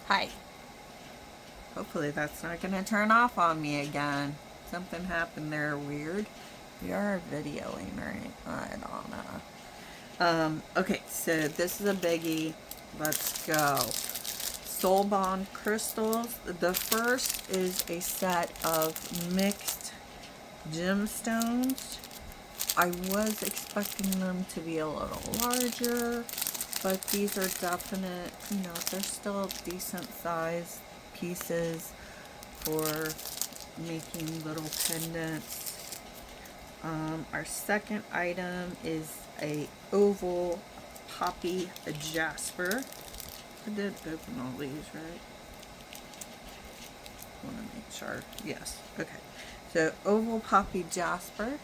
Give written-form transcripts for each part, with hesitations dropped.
Hi. Hopefully that's not going to turn off on me again. Something happened there weird. We are videoing, right? I don't know. Okay, so this is a biggie. Let's go. SoulBondCrystals. The first is a set of mixed gemstones. I was expecting them to be a little larger, but these are definite, they're still decent size pieces for making little pendants. Our second item is a oval poppy jasper. I did open all these, right? I want to make sure. Yes. Okay. So oval poppy jasper.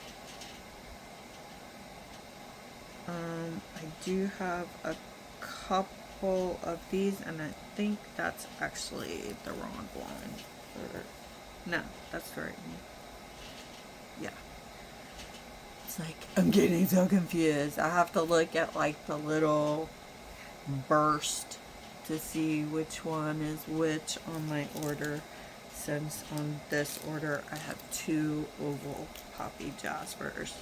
I do have a couple of these, and I think that's actually the wrong one. Or, no, that's the right one. Yeah. It's like, I'm getting so confused. I have to look at like the little burst to see which one is which on my order, since on this order I have two oval poppy jaspers.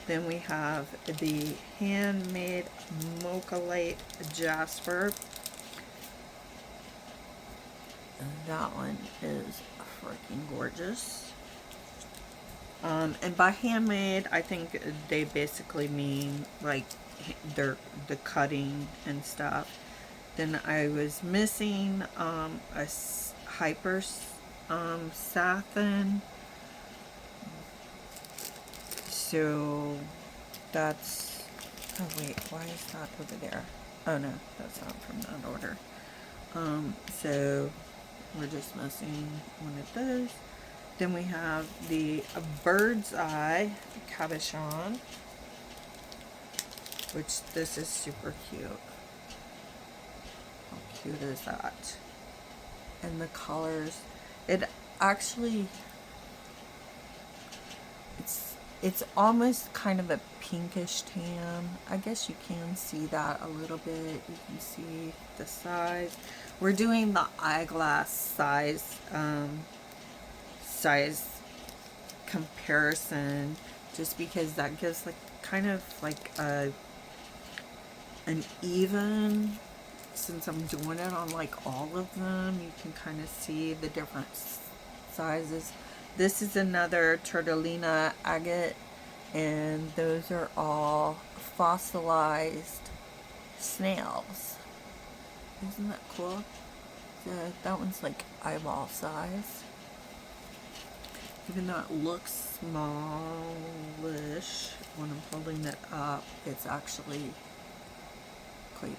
Then we have the handmade mocha light jasper. That one is freaking gorgeous. And by handmade, I think they basically mean like the cutting and stuff. Then I was missing a hyper satin. So that's, oh wait, why is that over there? Oh no, that's not from that order. So we're just missing one of those. Then we have the bird's eye cabochon, which this is super cute. How cute is that? And the colors, it actually, it's almost kind of a pinkish tan. I guess you can see that a little bit. You can see the size. We're doing the eyeglass size comparison, just because that gives like kind of like an even, since I'm doing it on like all of them, you can kind of see the different sizes. This is another Turtolina agate, and those are all fossilized snails. Isn't that cool? So that one's like eyeball size. Even though it looks smallish, when I'm holding it up, it's actually quite,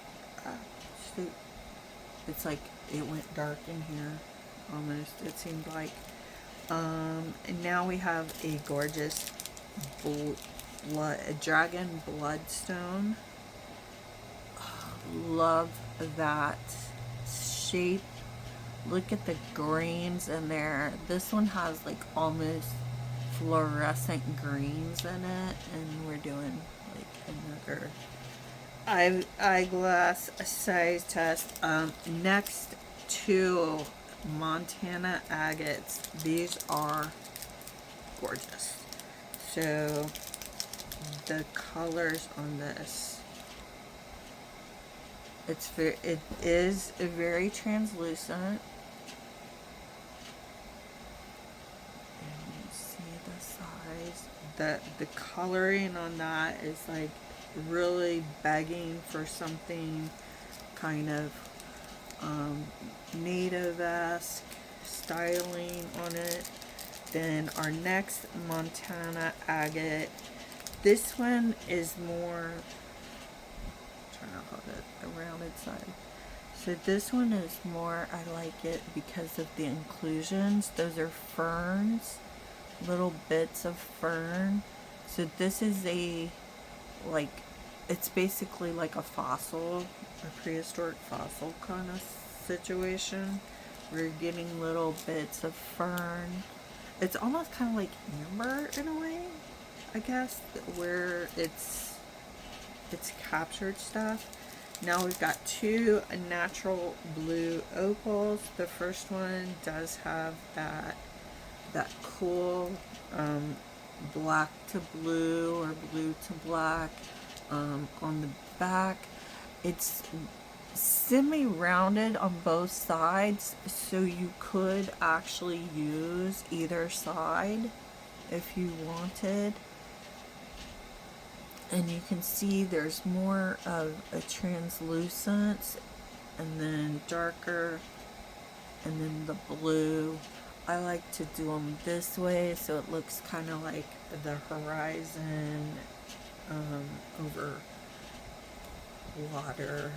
it's like it went dark in here, almost, it seemed like. And now we have a gorgeous a dragon bloodstone. Love that shape. Look at the greens in there. This one has like almost fluorescent greens in it, and we're doing like another eyeglass size test. Next to Montana agates. These are gorgeous. So the colors on this, it is very translucent. And you see the size. The coloring on that is like really begging for something kind of native-esque styling on it. Then our next Montana agate. This one is more, I'm trying to hold it the rounded side. So this one is more, I like it because of the inclusions. Those are ferns, little bits of fern. So this is it's basically like a fossil, a prehistoric fossil kind of situation. We're getting little bits of fern. It's almost kind of like amber in a way, I guess, where it's captured stuff. Now we've got two natural blue opals. The first one does have that cool black to blue or blue to black on the back. It's semi-rounded on both sides, so you could actually use either side if you wanted. And you can see there's more of a translucence, and then darker, and then the blue. I like to do them this way so it looks kind of like the horizon over water,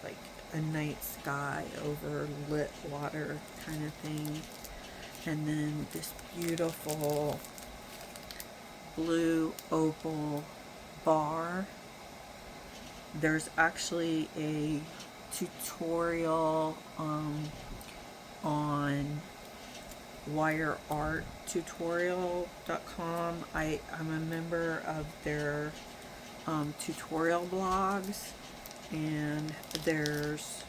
like a night sky over lit water kind of thing. And then this beautiful blue opal bar. There's actually a tutorial on wirearttutorial.com. I'm a member of their tutorial blogs, and there's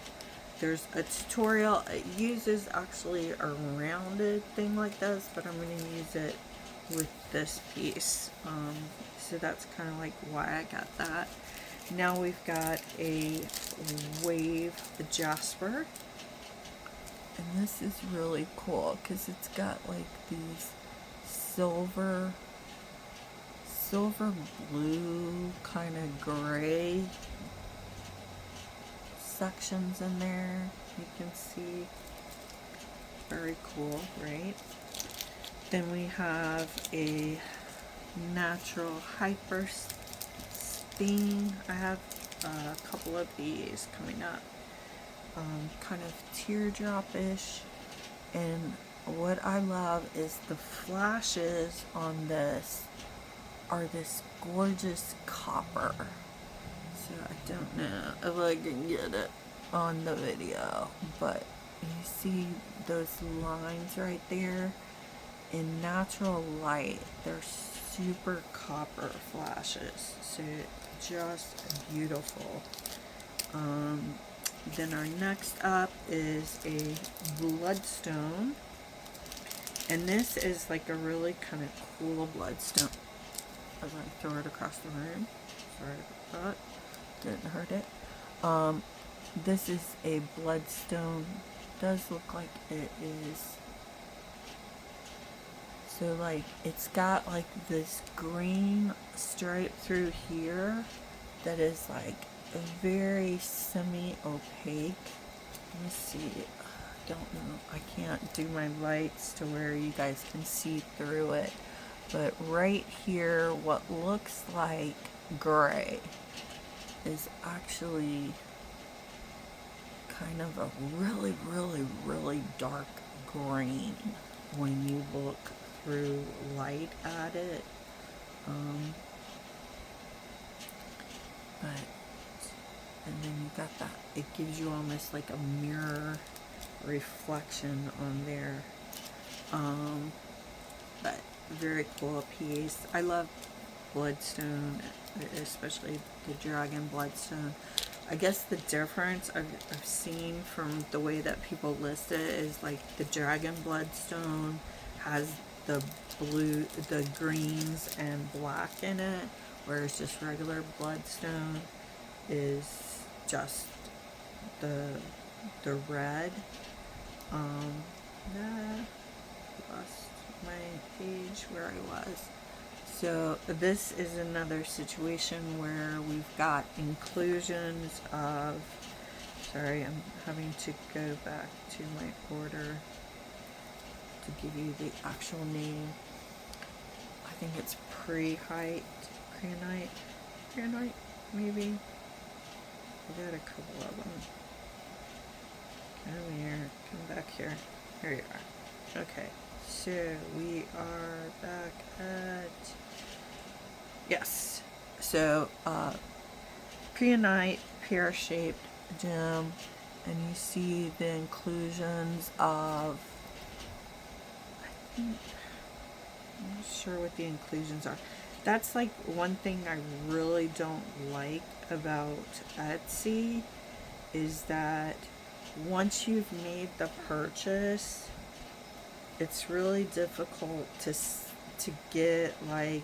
a tutorial. It uses actually a rounded thing like this, but I'm going to use it with this piece. So that's kind of like why I got that. Now we've got a wave jasper. And this is really cool because it's got like these silver blue kind of gray sections in there. You can see. Very cool, right? Then we have a natural hyper steam. I have a couple of these coming up. Kind of teardrop-ish, and what I love is the flashes on this are this gorgeous copper. So I don't know if I can get it on the video, but you see those lines right there in natural light. They're super copper flashes, so just beautiful. Then our next up is a bloodstone, and this is like a really kind of cool bloodstone. I'm going to throw it across the room. Sorry about that. Didn't hurt it. This is a bloodstone. Does look like it is. So like it's got like this green stripe through here that is like very semi-opaque. Let me see. I don't know. I can't do my lights to where you guys can see through it. But right here, what looks like gray is actually kind of a really, really, really dark green when you look through light at it. And then you got that, it gives you almost like a mirror reflection on there. But very cool piece. I love bloodstone, especially the dragon bloodstone. I guess the difference I've seen from the way that people list it is like the dragon bloodstone has the blue, the greens and black in it, whereas just regular bloodstone is just the red. Lost my page where I was. So this is another situation where we've got inclusions of, sorry, I'm having to go back to my order to give you the actual name. I think it's prehenite, maybe. I got a couple of them. Come here, come back here. Here you are. Okay, so we are back at, yes. So, prehenite, pear-shaped gem, and you see the inclusions of, I'm not sure what the inclusions are. That's like one thing I really don't like about Etsy is that once you've made the purchase, it's really difficult to get, like,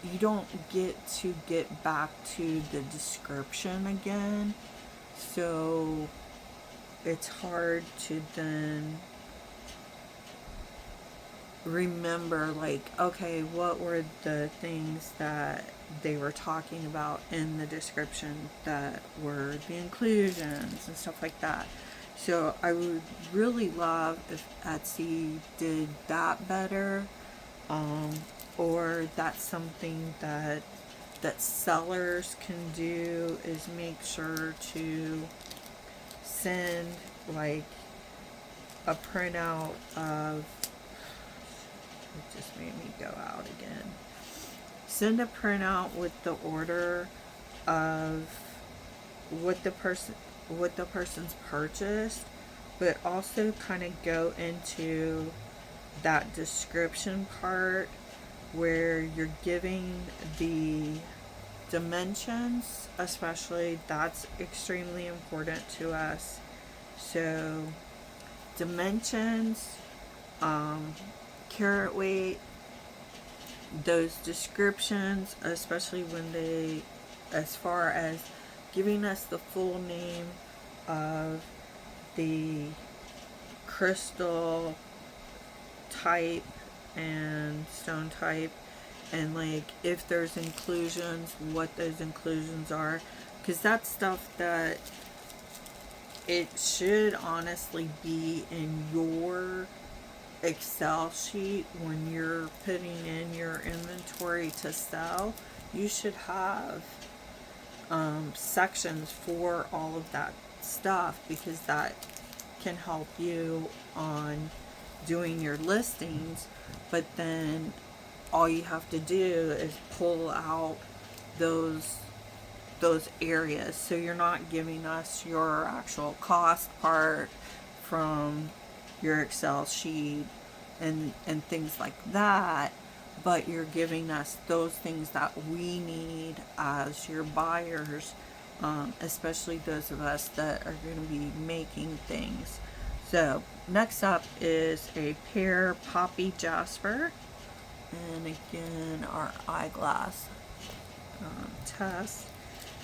you don't get to get back to the description again. So it's hard to then remember, like, okay, what were the things that they were talking about in the description that were the inclusions and stuff like that. So I would really love if Etsy did that better, or that's something that sellers can do, is make sure to send, like, a printout of, it just made me go out again. Send a printout with the order of what the person's purchased, but also kind of go into that description part where you're giving the dimensions, especially. That's extremely important to us. So dimensions, carat weight, those descriptions, especially when they, as far as giving us the full name of the crystal type and stone type, and, like, if there's inclusions, what those inclusions are, because that's stuff that it should honestly be in your Excel sheet when you're putting in your inventory to sell. You should have sections for all of that stuff, because that can help you on doing your listings. But then all you have to do is pull out those areas, so you're not giving us your actual cost part from your Excel sheet and things like that, but you're giving us those things that we need as your buyers, especially those of us that are going to be making things. So next up is a pear poppy jasper, and again our eyeglass test.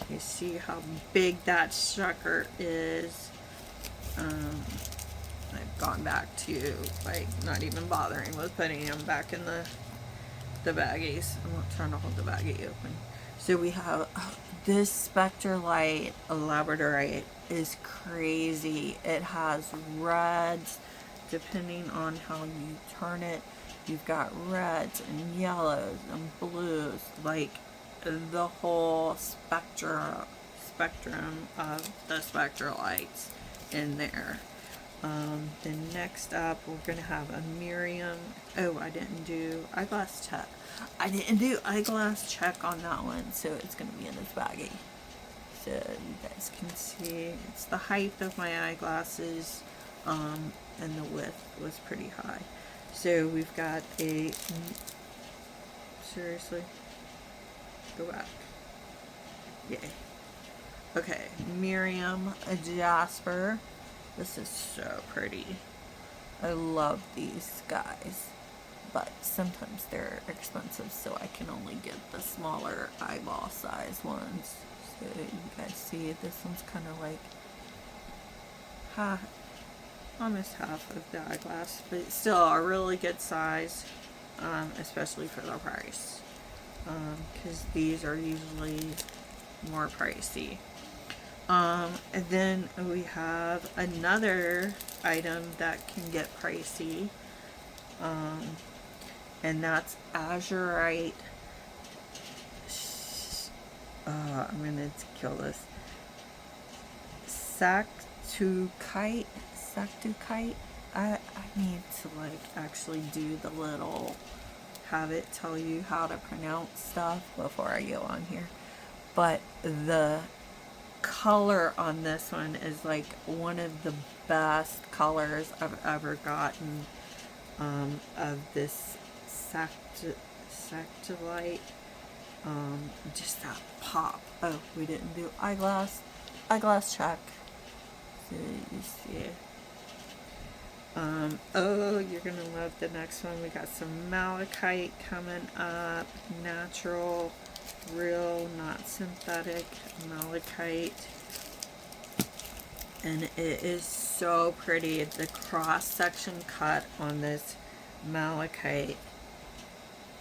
You see how big that sucker is. I've gone back to, like, not even bothering with putting them back in the baggies. I'm not trying to hold the baggie open. So we have this spectralite labradorite is crazy. It has reds, depending on how you turn it. You've got reds and yellows and blues, like the whole spectrum of the spectralites in there. Then next up, we're going to have a Miriam. Oh, I didn't do eyeglass check. I didn't do eyeglass check on that one, so it's going to be in this baggie. So you guys can see it's the height of my eyeglasses, and the width was pretty high. So we've got a, seriously, go back. Yay. Okay, Miriam, a jasper. This is so pretty. I love these guys, but sometimes they're expensive, so I can only get the smaller eyeball size ones. So you guys see, this one's kind of like almost half of the eyeglass, but it's still a really good size, especially for the price, because these are usually more pricey. And then we have another item that can get pricey, and that's azurite. I'm gonna kill this. Sactukite. I need to, like, actually do the little, have it tell you how to pronounce stuff before I go on here. But the color on this one is like one of the best colors I've ever gotten, of this sactilite. Just that pop. Oh, we didn't do eyeglass check. So you see. Oh, you're gonna love the next one. We got some malachite coming up. Natural, real, not synthetic malachite. And it is so pretty. The cross section cut on this malachite,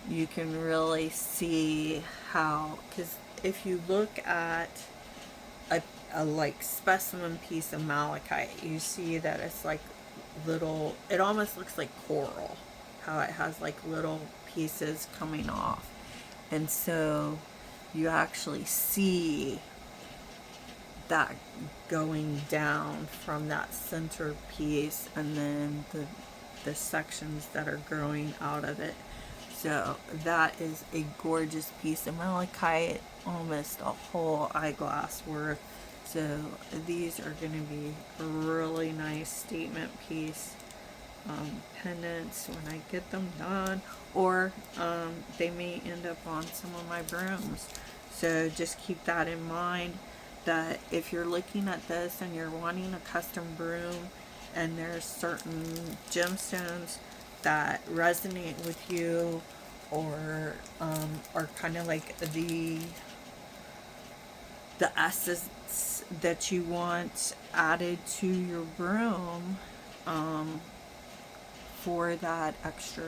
you can really see how, because if you look at a like specimen piece of malachite, you see that it's like little, it almost looks like coral, how it has like little pieces coming off. And so you actually see that going down from that center piece, and then the sections that are growing out of it. So that is a gorgeous piece of malachite, almost a whole eyeglass worth. So these are going to be a really nice statement piece pendants when I get them done, or they may end up on some of my brooms. So just keep that in mind, that if you're looking at this and you're wanting a custom broom and there's certain gemstones that resonate with you, or are kind of like the essence that you want added to your broom, for that extra,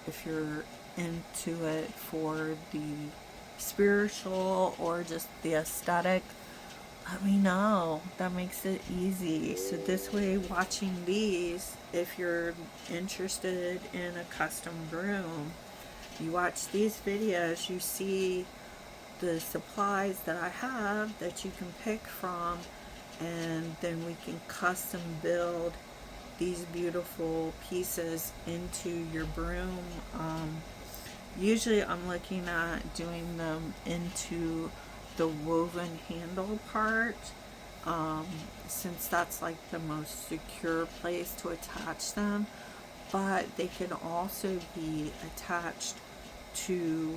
if you're into it for the spiritual or just the aesthetic, let me know. That makes it easy. So this way, watching these, if you're interested in a custom broom, you watch these videos, you see the supplies that I have that you can pick from, and then we can custom build these beautiful pieces into your broom. Usually I'm looking at doing them into the woven handle part, since that's like the most secure place to attach them, but they can also be attached to,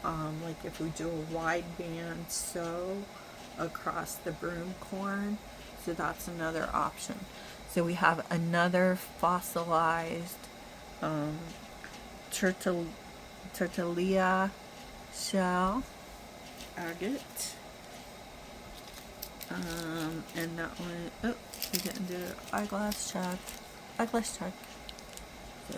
like if we do a wide band sew across the broom corn, so that's another option. So we have another fossilized Turtlelia shell agate, and that one, oh, we didn't do eyeglass check. So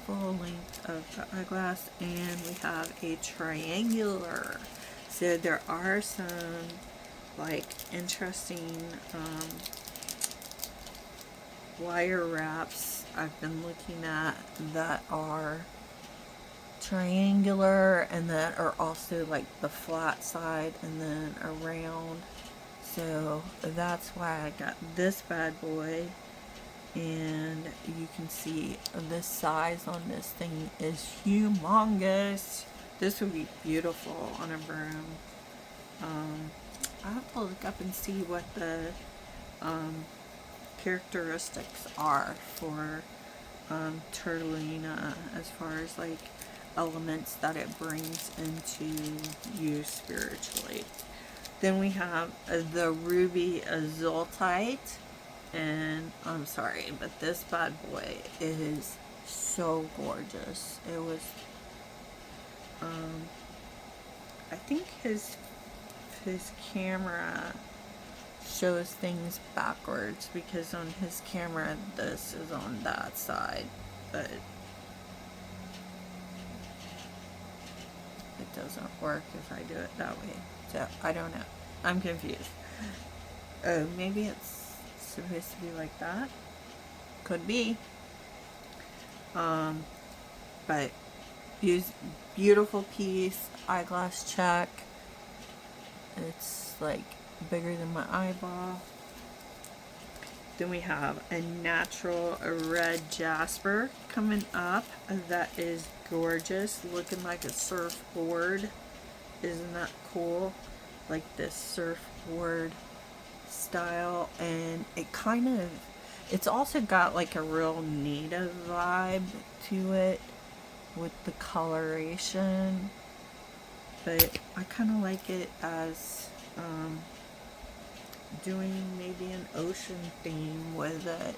full length of the eyeglass, and we have a triangular. So there are some like interesting wire wraps I've been looking at that are triangular, and that are also like the flat side and then around. So that's why I got this bad boy, and you can see this size on this thing is humongous. This would be beautiful on a broom. I'll have to look up and see what the characteristics are for Turtleina, as far as like elements that it brings into you spiritually. Then we have the ruby azultite, and I'm sorry, but this bad boy is so gorgeous. It was I think his camera shows things backwards, because on his camera this is on that side, but it doesn't work if I do it that way. So I don't know. I'm confused. Oh, maybe it's supposed to be like that. Could be. But beautiful piece. Eyeglass check. It's like bigger than my eyeball. Then we have a natural red jasper coming up. That is gorgeous, looking like a surfboard. Isn't that cool? Like this surfboard style, and it kind of, it's also got like a real native vibe to it with the coloration. but I kind of like it as doing maybe an ocean theme with it,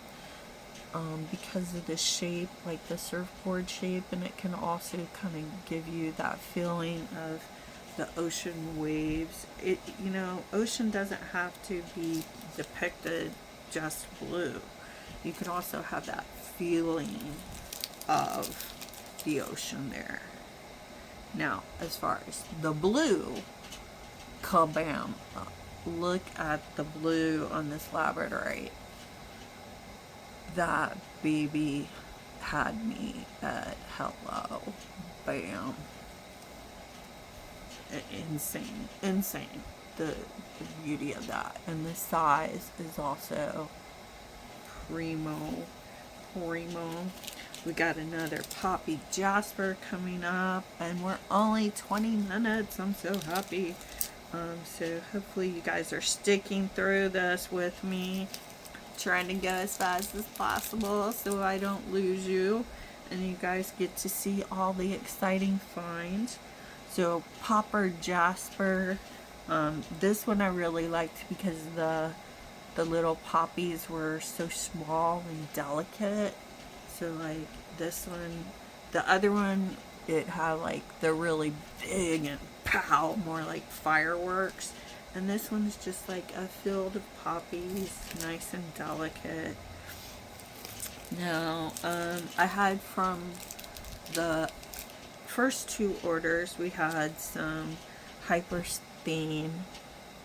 because of the shape, like the surfboard shape, and it can also kind of give you that feeling of the ocean waves. It, you know, ocean doesn't have to be depicted just blue. You can also have that feeling of the ocean there. Now, as far as the blue, kabam! Look at the blue on this labradorite. That baby had me at hello. Bam. Insane. Insane. The beauty of that. And the size is also primo. We got another poppy jasper coming up, and we're only 20 minutes. I'm so happy. So hopefully you guys are sticking through this with me, trying to go as fast as possible so I don't lose you and you guys get to see all the exciting finds. So popper jasper, this one I really liked because the little poppies were so small and delicate. So like this one, the other one, it had like the really big and pow, more like fireworks. And this one's just like a field of poppies, nice and delicate. Now, I had from the first two orders, we had some hypersthene,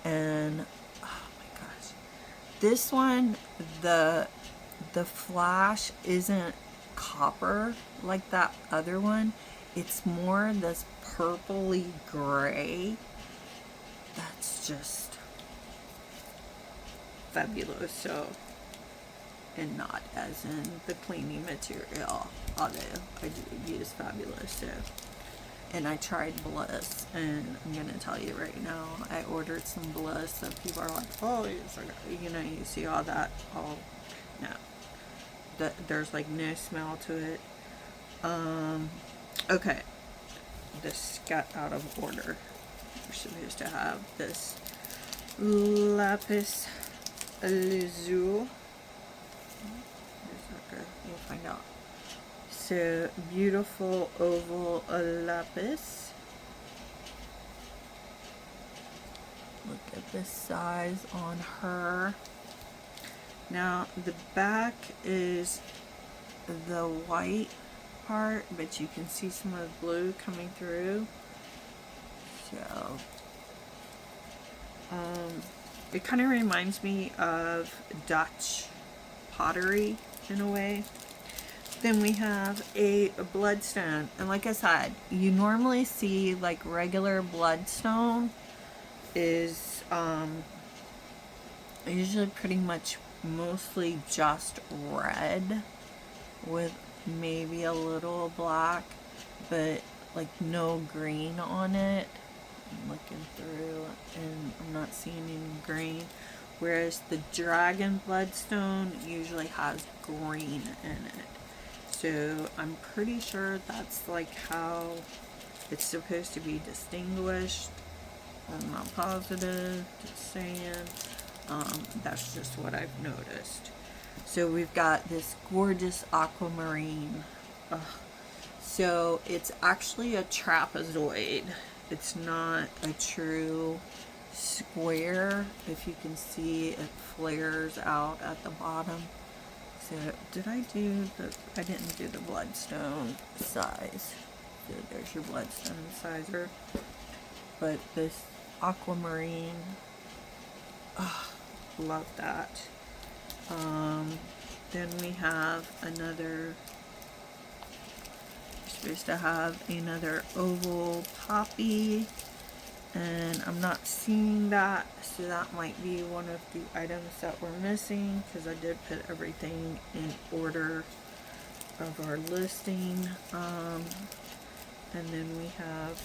and oh my gosh, this one, the flash isn't copper like that other one. It's more this purpley gray. That's just fabulous. So, and not as in the cleaning material, although I do use fabulous. So, and I tried Bliss, and I'm gonna tell you right now, I ordered some Bliss. So people are like, oh, you know, you see all that. Oh, no. There's like no smell to it. Okay, this got out of order. We're supposed to have this lapis lazuli. We'll find out. So beautiful oval lapis. Look at the size on her. Now the back is the white part, but you can see some of the blue coming through. So it kind of reminds me of Dutch pottery in a way. Then we have a bloodstone, and like I said, you normally see like regular bloodstone is usually pretty much mostly just red with maybe a little black, but like no green on it. I'm looking through and I'm not seeing any green, whereas the dragon bloodstone usually has green in it. So I'm pretty sure that's like how it's supposed to be distinguished. I'm not positive, just saying. That's just what I've noticed. So we've got this gorgeous aquamarine. So it's actually a trapezoid. It's not a true square. If you can see, it flares out at the bottom. So did I do the, I didn't do the bloodstone size. So there's your bloodstone sizer. But this aquamarine, love that. Then we have another, we're supposed to have another oval poppy, and I'm not seeing that, so that might be one of the items that we're missing, because I did put everything in order of our listing. And then we have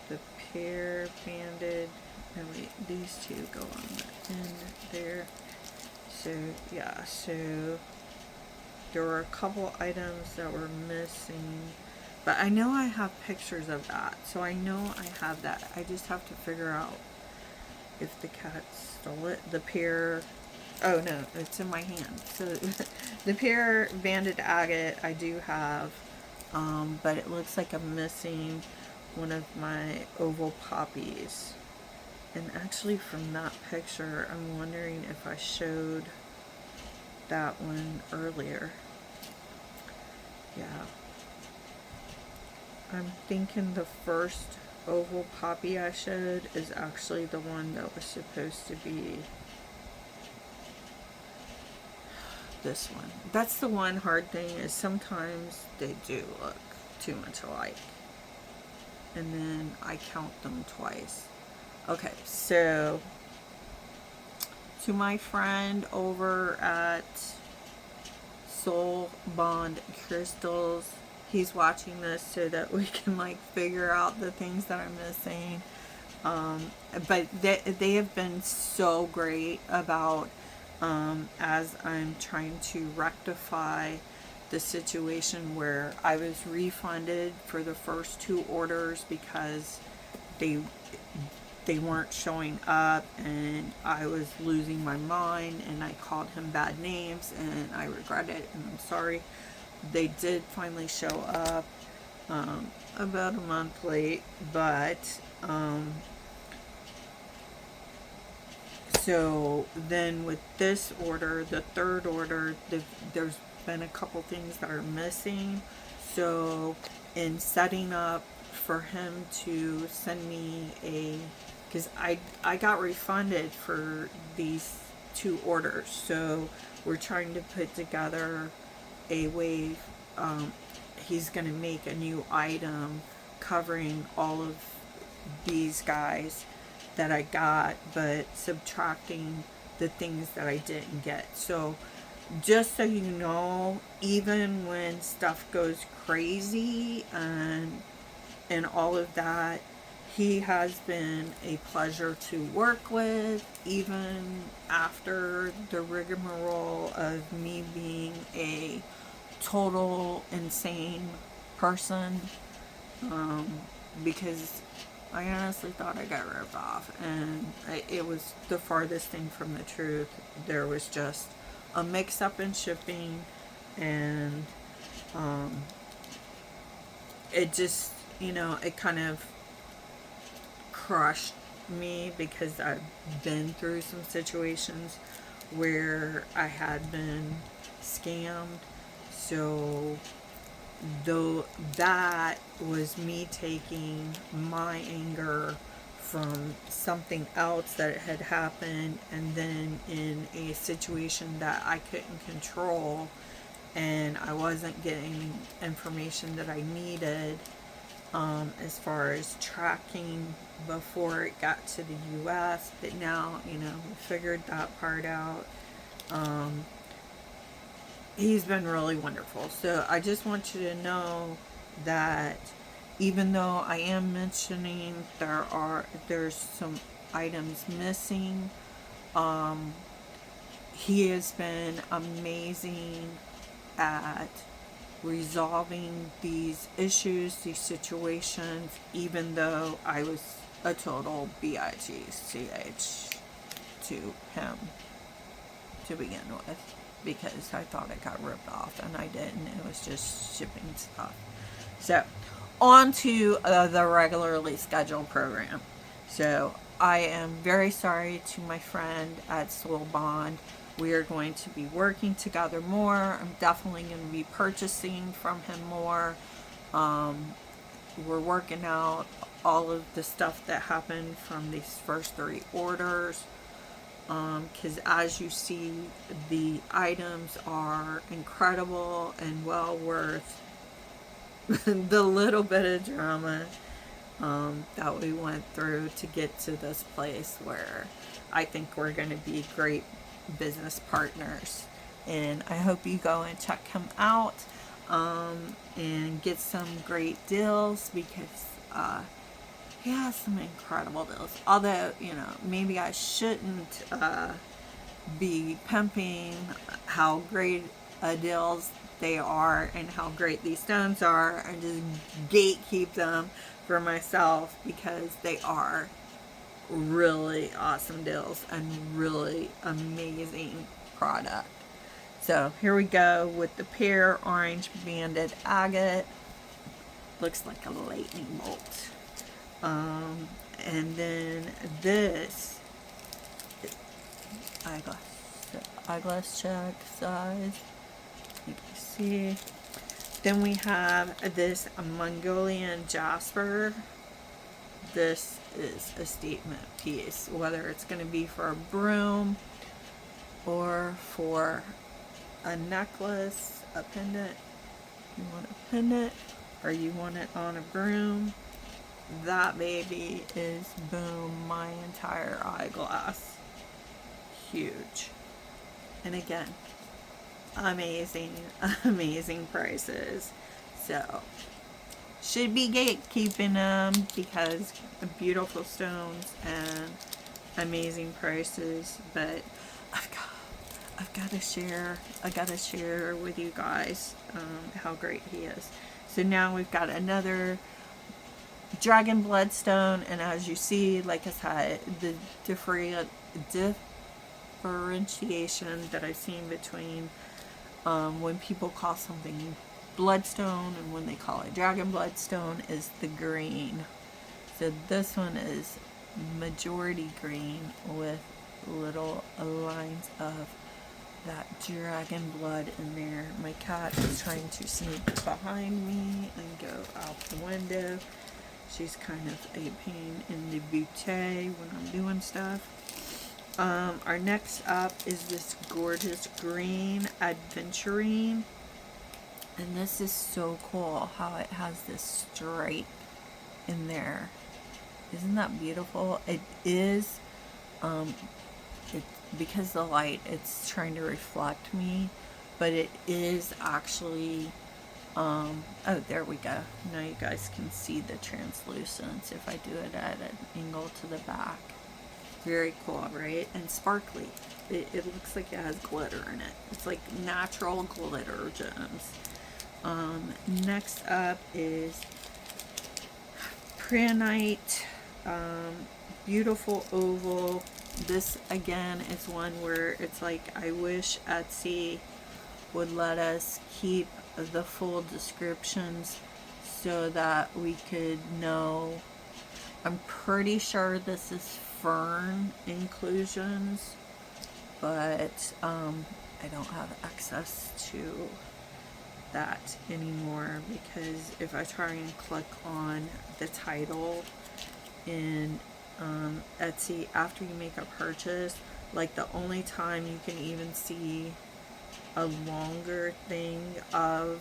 the pear banded, and these two go on the end there. So yeah, so there were a couple items that were missing, But I know I have pictures of that, so I know I have that. I just have to figure out if the cat stole it. The pear, oh no, it's in my hand. So the pear banded agate I do have, but it looks like I'm missing one of my oval poppies. And actually from that picture, I'm wondering if I showed that one earlier. Yeah. I'm thinking the first oval poppy I showed is actually the one that was supposed to be this one. That's the one hard thing, is sometimes they do look too much alike. And then I count them twice. Okay, so to my friend over at SoulBondCrystals, he's watching this so that we can like figure out the things that I'm missing. But they have been so great about, as I'm trying to rectify the situation where I was refunded for the first 2 orders because they weren't showing up, and I was losing my mind, and I called him bad names, and I regret it, and I'm sorry. They did finally show up, about a month late, but so then with this order, the 3rd order, there's been a couple things that are missing. So in setting up for him to send me because I got refunded for these 2 orders, so we're trying to put together a way. He's going to make a new item covering all of these guys that I got, but subtracting the things that I didn't get. So just so you know, even when stuff goes crazy and all of that, he has been a pleasure to work with, even after the rigmarole of me being a total insane person, because I honestly thought I got ripped off, and it was the farthest thing from the truth. There was just a mix-up in shipping, and it just, it kind of crushed me, because I've been through some situations where I had been scammed. So though that was me taking my anger from something else that had happened, and then in a situation that I couldn't control, and I wasn't getting information that I needed, as far as tracking before it got to the US. But now, we figured that part out. He's been really wonderful. So I just want you to know that even though I am mentioning there's some items missing, he has been amazing at resolving these issues, these situations, even though I was a total bitch to him to begin with, because I thought I got ripped off, and I didn't. It was just shipping stuff. So on to the regularly scheduled program. So I am very sorry to my friend at SoulBond. We are going to be working together more. I'm definitely going to be purchasing from him more. We're working out all of the stuff that happened from these first 3 orders. Because as you see, the items are incredible and well worth the little bit of drama that we went through to get to this place where I think we're going to be great business partners. And I hope you go and check him out, and get some great deals, because he has some incredible deals. Although, maybe I shouldn't be pimping how great deals they are and how great these stones are, and just gatekeep them for myself because they are really awesome deals and really amazing product. So here we go with the pear orange banded agate. Looks like a lightning bolt. And then this eyeglass check size. You can see. Then we have this Mongolian jasper. This is a statement piece, whether it's going to be for a broom or for a necklace, a pendant. You want a pendant or you want it on a broom. That baby is, boom, my entire eyeglass. Huge. And again, amazing, amazing prices. So should be gatekeeping them because beautiful stones and amazing prices. But I've got to share with you guys how great he is. So now we've got another dragon bloodstone, and as you see, like I said, the differentiation that I've seen between when people call something bloodstone and when they call it dragon bloodstone is the green. So this one is majority green with little lines of that dragon blood in there. My cat is trying to sneak behind me and go out the window. She's kind of a pain in the bouquet when I'm doing stuff. Our next up is this gorgeous green adventurine. And this is so cool how it has this stripe in there. Isn't that beautiful? It is, because the light, it's trying to reflect me, but it is actually, oh, there we go. Now you guys can see the translucence if I do it at an angle to the back. Very cool, right? And sparkly. It looks like it has glitter in it. It's like natural glitter gems. Next up is Preonite, beautiful oval. This again is one where it's like, I wish Etsy would let us keep the full descriptions so that we could know. I'm pretty sure this is fern inclusions, but I don't have access to that anymore, because if I try and click on the title in Etsy after you make a purchase, like the only time you can even see a longer thing of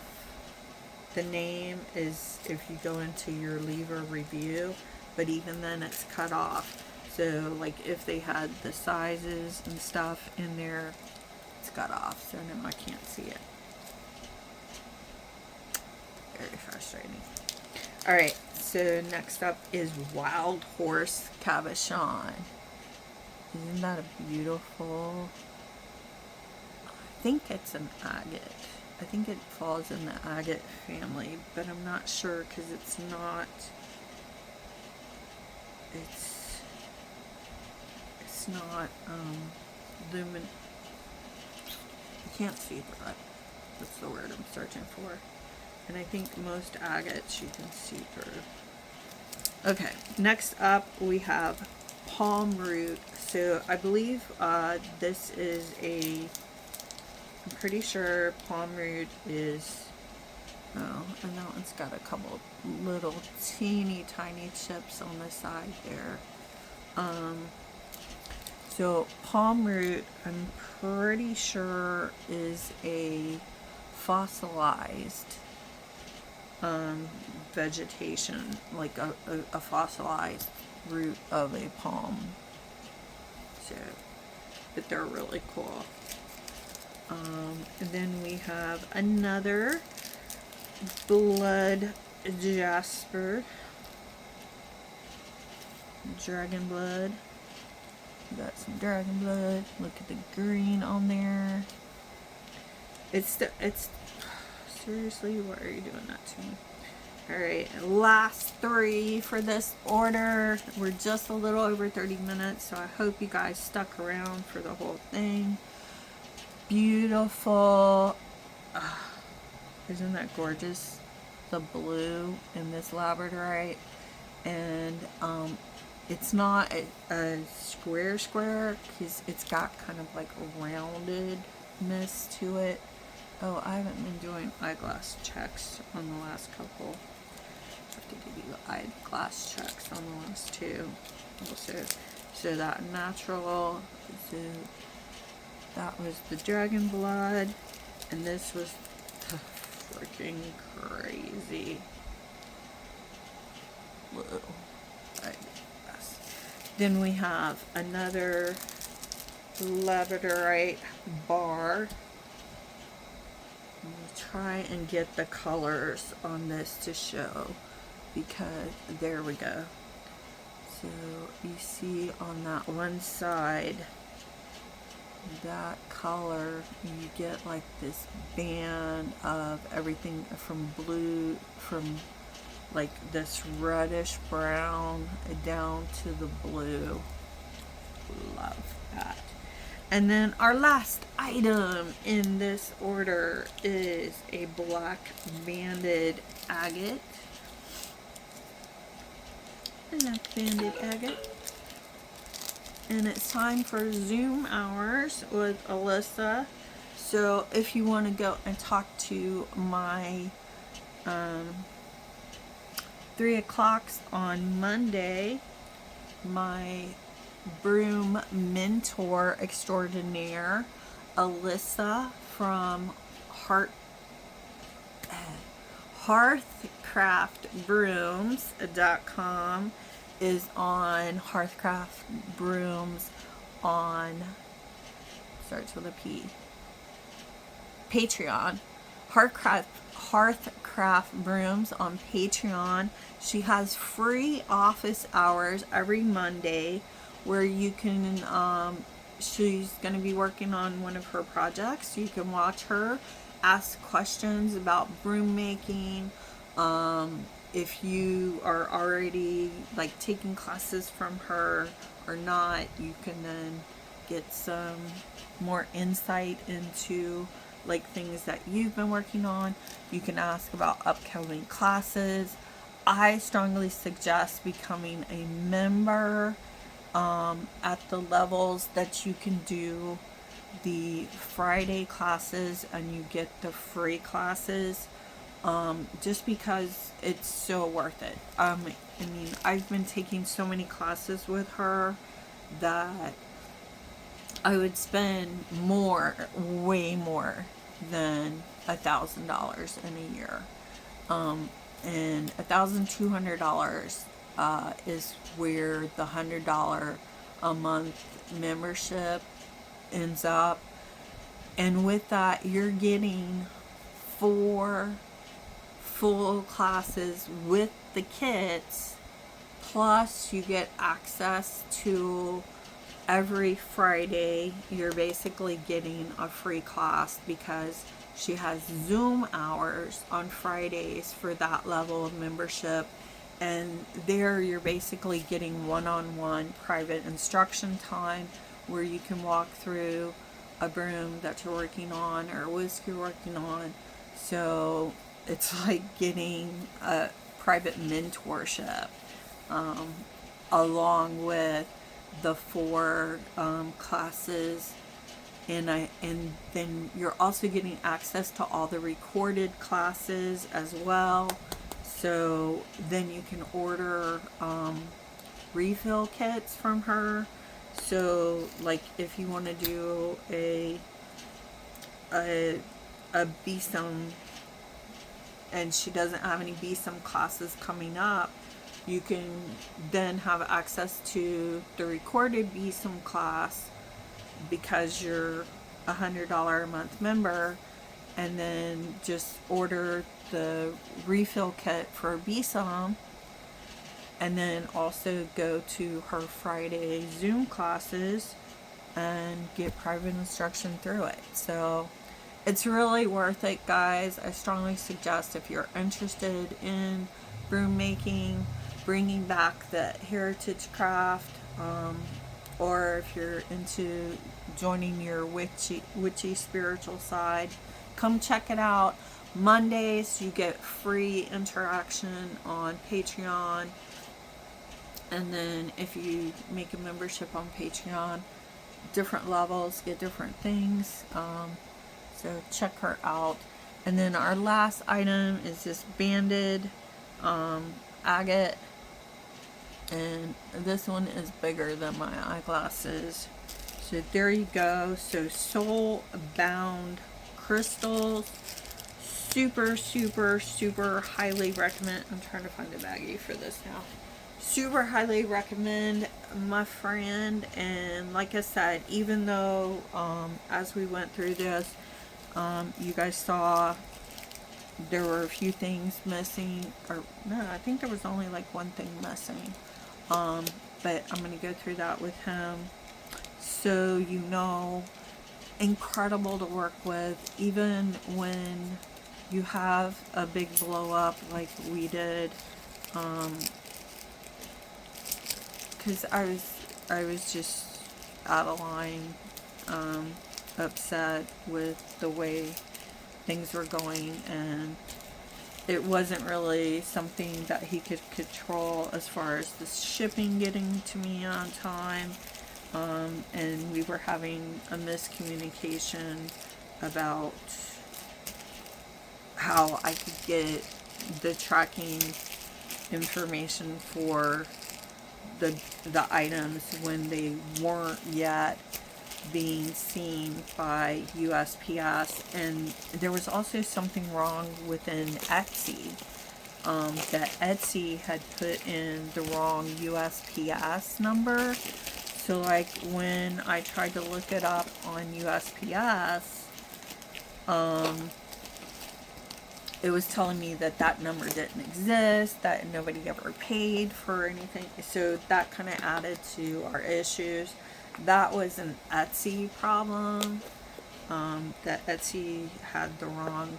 the name is if you go into your leave a review, but even then it's cut off. So like if they had the sizes and stuff in there, it's cut off, so now I can't see it. Very frustrating. Alright, so next up is Wild Horse Cabochon. Isn't that a beautiful? I think it's an agate. I think it falls in the agate family, but I'm not sure because it's not. It's not lumen. I can't see that. That's the word I'm searching for. And I think most agates you can see through. Okay, next up we have palm root. So I believe this is I'm pretty sure palm root is, oh, and that one's got a couple little teeny tiny chips on the side there. So palm root, I'm pretty sure is a fossilized vegetation, like a fossilized root of a palm. So, but they're really cool. And then we have another blood jasper, dragon blood. Got some dragon blood. Look at the green on there. Seriously, why are you doing that to me? Alright, last 3 for this order. We're just a little over 30 minutes, so I hope you guys stuck around for the whole thing. Beautiful. Isn't that gorgeous? The blue in this labradorite. And it's not a square because it's got kind of like a roundedness to it. Oh, I haven't been doing eyeglass checks on the last couple. I have to give you eyeglass checks on the last 2. Also, so that natural, so that was the dragon blood, and this was the freaking crazy blue. Then we have another labradorite bar. I'm going to try and get the colors on this to show, because there we go. So you see on that one side, that color, you get like this band of everything from blue, from like this reddish brown down to the blue. Love that. And then our last item in this order is a black banded agate. Black banded agate. And it's time for Zoom hours with Alyssa. So if you want to go and talk to my 3 o'clocks on Monday, my broom mentor extraordinaire, Alyssa from hearthcraftbrooms.com is on Hearthcraft Brooms on, starts with a P, Patreon. Hearthcraft Brooms on Patreon. She has free office hours every Monday where you can, she's going to be working on one of her projects. You can watch her, ask questions about broom making. If you are already like taking classes from her or not, you can then get some more insight into like things that you've been working on. You can ask about upcoming classes. I strongly suggest becoming a member at the levels that you can do the Friday classes and you get the free classes. Just because it's so worth it. I mean, I've been taking so many classes with her that I would spend more, way more than $1,000 in a year. And $1,200 is where the $100 a month membership ends up. And with that, you're getting 4 full classes with the kits, plus you get access to every Friday. You're basically getting a free class because she has Zoom hours on Fridays for that level of membership, and there you're basically getting one-on-one private instruction time where you can walk through a broom that you're working on or a whisk you're working on. So it's like getting a private mentorship along with the 4 classes, and then you're also getting access to all the recorded classes as well. So then you can order refill kits from her. So like if you want to do a BSOM and she doesn't have any BSOM classes coming up, you can then have access to the recorded BSOM class because you're a $100 a month member, and then just order the refill kit for BSOM, and then also go to her Friday Zoom classes and get private instruction through it. So It's really worth it, guys. I strongly suggest, if you're interested in broom making, bringing back the heritage craft, or if you're into joining your witchy spiritual side, come check it out. Mondays you get free interaction on Patreon, and then if you make a membership on Patreon, different levels get different things. So check her out. And then our last item is this banded agate, and this one is bigger than my eyeglasses. So there you go. So SoulBoundCrystals, super highly recommend. I'm trying to find a baggie for this now. Super highly recommend, my friend. And like I said, even though as we went through this, you guys saw there were a few things missing, or no, I think there was only like one thing missing. But I'm going to go through that with him. So, you know, incredible to work with, even when you have a big blow up like we did. Because I was just out of line, upset with the way things were going, and it wasn't really something that he could control as far as the shipping getting to me on time, and we were having a miscommunication about how I could get the tracking information for the items when they weren't yet being seen by USPS. And there was also something wrong within Etsy, that Etsy had put in the wrong USPS number. So like when I tried to look it up on USPS, it was telling me that that number didn't exist, that nobody ever paid for anything. So that kind of added to our issues. That was an Etsy problem, that Etsy had the wrong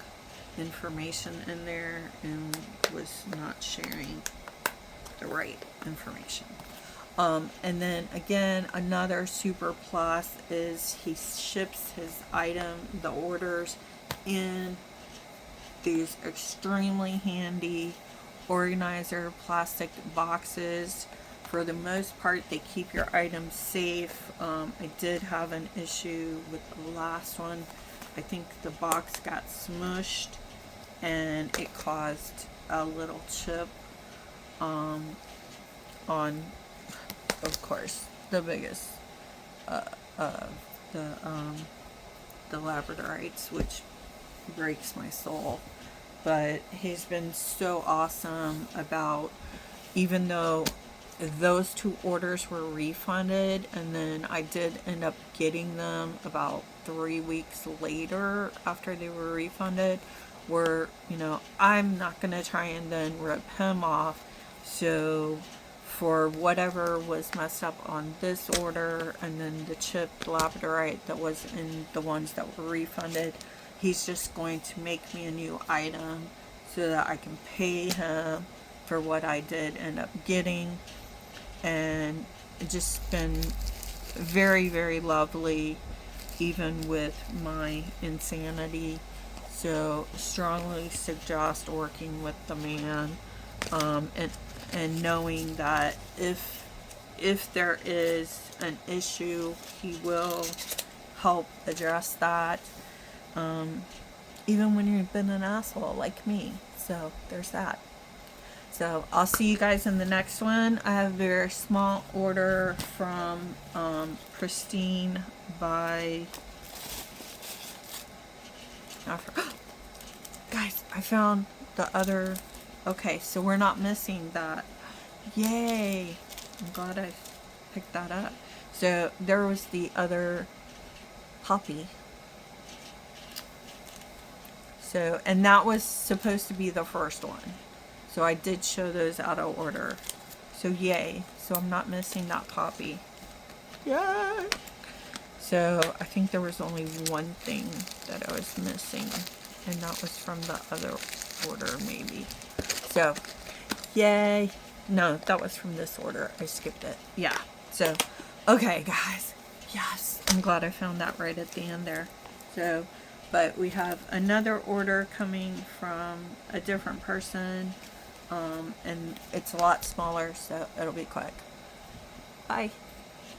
information in there and was not sharing the right information. And then again, another super plus is he ships his item, the orders, in these extremely handy organizer plastic boxes. For the most part, they keep your items safe. I did have an issue with the last one. I think the box got smushed and it caused a little chip on, of course, the biggest the labradorites, which breaks my soul. But he's been so awesome about, even though those two orders were refunded, and then I did end up getting them about 3 weeks later after they were refunded, where, you know, I'm not going to try and then rip him off. So for whatever was messed up on this order, and then the chipped labradorite that was in the ones that were refunded, he's just going to make me a new item so that I can pay him for what I did end up getting. And it's just been very lovely, even with my insanity. So strongly suggest working with the man, and knowing that if there is an issue, he will help address that, even when you've been an asshole like me. So there's that. So I'll see you guys in the next one. I have a very small order from Christine by guys, I found the other. Okay, so we're not missing that. Yay! I'm glad I picked that up. So there was the other puppy. So, and that was supposed to be the first one. So I did show those out of order. So yay. So I'm not missing that puppy. Yay! So I think there was only one thing that I was missing, and that was from the other order maybe. So, yay. No, that was from this order. I skipped it. Yeah. So, okay, guys. Yes. I'm glad I found that right at the end there. So, but we have another order coming from a different person. And it's a lot smaller, so it'll be quick. Bye.